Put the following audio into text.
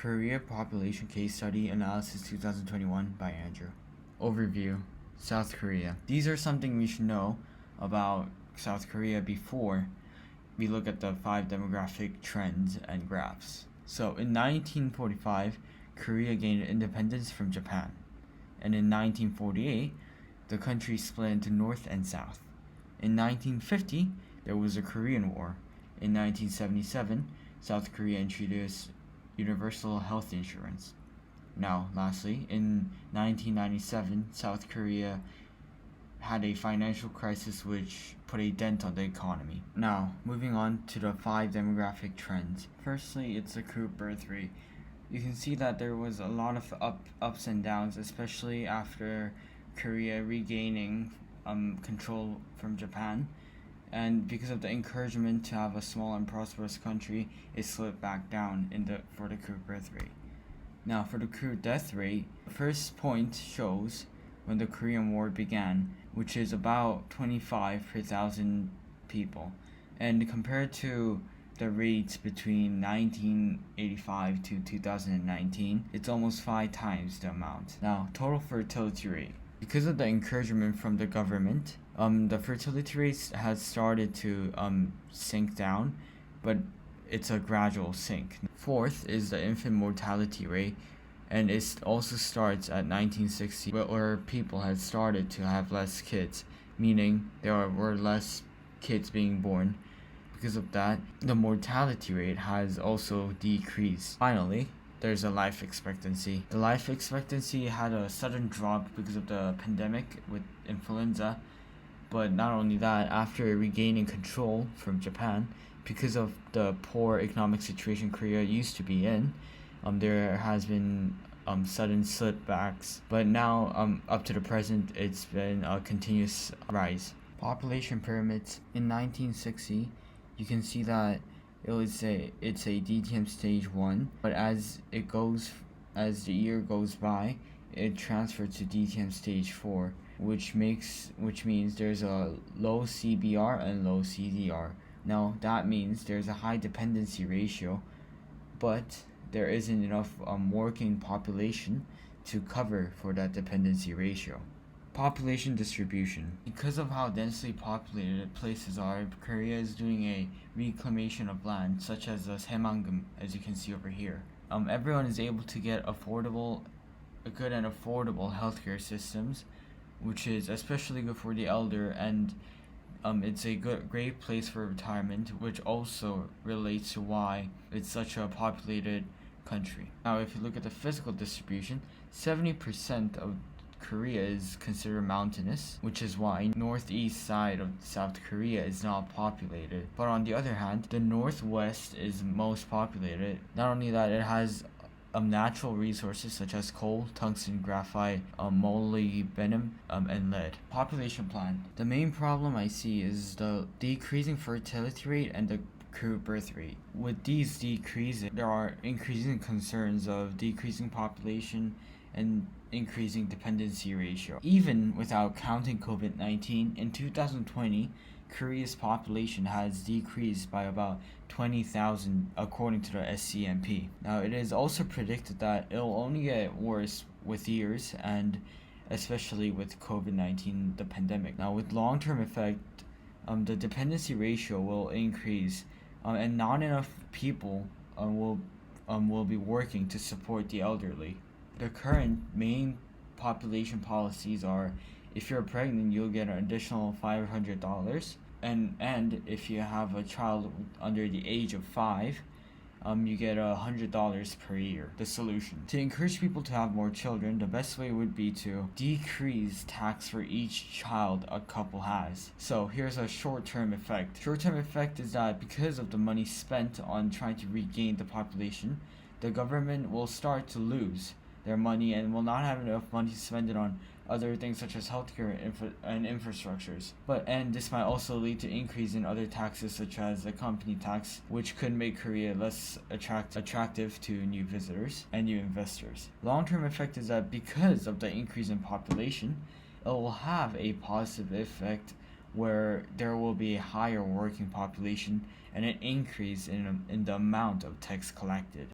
Korea Population Case Study Analysis 2021 by Andrew. Overview: South Korea. These are something we should know about South Korea before we look at the 5 demographic trends and graphs. So in 1945, Korea gained independence from Japan. And in 1948, the country split into North and South. In 1950, there was a Korean War. In 1977, South Korea introduced universal health insurance. Now, lastly, in 1997, South Korea had a financial crisis which put a dent on the economy. Now, moving on to the 5 demographic trends. Firstly, it's the crude birth rate. You can see that there was a lot of ups and downs, especially after Korea regaining control from Japan. And because of the encouragement to have a small and prosperous country, it slipped back down for the crude birth rate. Now, for the crude death rate, the first point shows when the Korean War began, which is about 25 per 1,000 people. And compared to the rates between 1985 to 2019, it's almost 5 times the amount. Now, total fertility rate. Because of the encouragement from the government, the fertility rate has started to sink down, but it's a gradual sink. Fourth is the infant mortality rate, and it also starts at 1960, where people had started to have less kids, meaning there were less kids being born. Because of that, the mortality rate has also decreased. Finally, there's a life expectancy. The life expectancy had a sudden drop because of the pandemic with influenza. But not only that, after regaining control from Japan, because of the poor economic situation Korea used to be in, there has been sudden slipbacks. But now, up to the present, it's been a continuous rise. Population pyramids. In 1960, you can see that it's a DTM stage 1, but as the year goes by, it transfers to DTM stage 4, which means there's a low CBR and low CDR. Now that means there's a high dependency ratio, but there isn't enough working population to cover for that dependency ratio. Population distribution. Because of how densely populated places are, Korea is doing a reclamation of land, such as the Saemangeum, as you can see over here. Everyone is able to get good and affordable healthcare systems, which is especially good for the elder, and it's a great place for retirement, which also relates to why it's such a populated country. Now, if you look at the physical distribution, 70% of Korea is considered mountainous, which is why northeast side of South Korea is not populated. But on the other hand, the northwest is most populated. Not only that, it has natural resources such as coal, tungsten, graphite, molybdenum, and lead. Population plan. The main problem I see is the decreasing fertility rate and the crude birth rate. With these decreasing, there are increasing concerns of decreasing population and increasing dependency ratio. Even without counting COVID-19, in 2020, Korea's population has decreased by about 20,000 according to the SCMP. Now, it is also predicted that it'll only get worse with years, and especially with COVID-19, the pandemic. Now, with long-term effect, the dependency ratio will increase, and not enough people will be working to support the elderly. The current main population policies are: if you're pregnant, you'll get an additional $500, and if you have a child under the age of 5, you get $100 per year. The solution: to encourage people to have more children, the best way would be to decrease tax for each child a couple has. So here's a short-term effect. Short-term effect is that because of the money spent on trying to regain the population, the government will start to lose their money and will not have enough money to spend it on other things such as healthcare and infrastructures. And this might also lead to increase in other taxes such as the company tax, which could make Korea less attractive to new visitors and new investors. Long-term effect is that because of the increase in population, it will have a positive effect where there will be a higher working population and an increase in the amount of tax collected.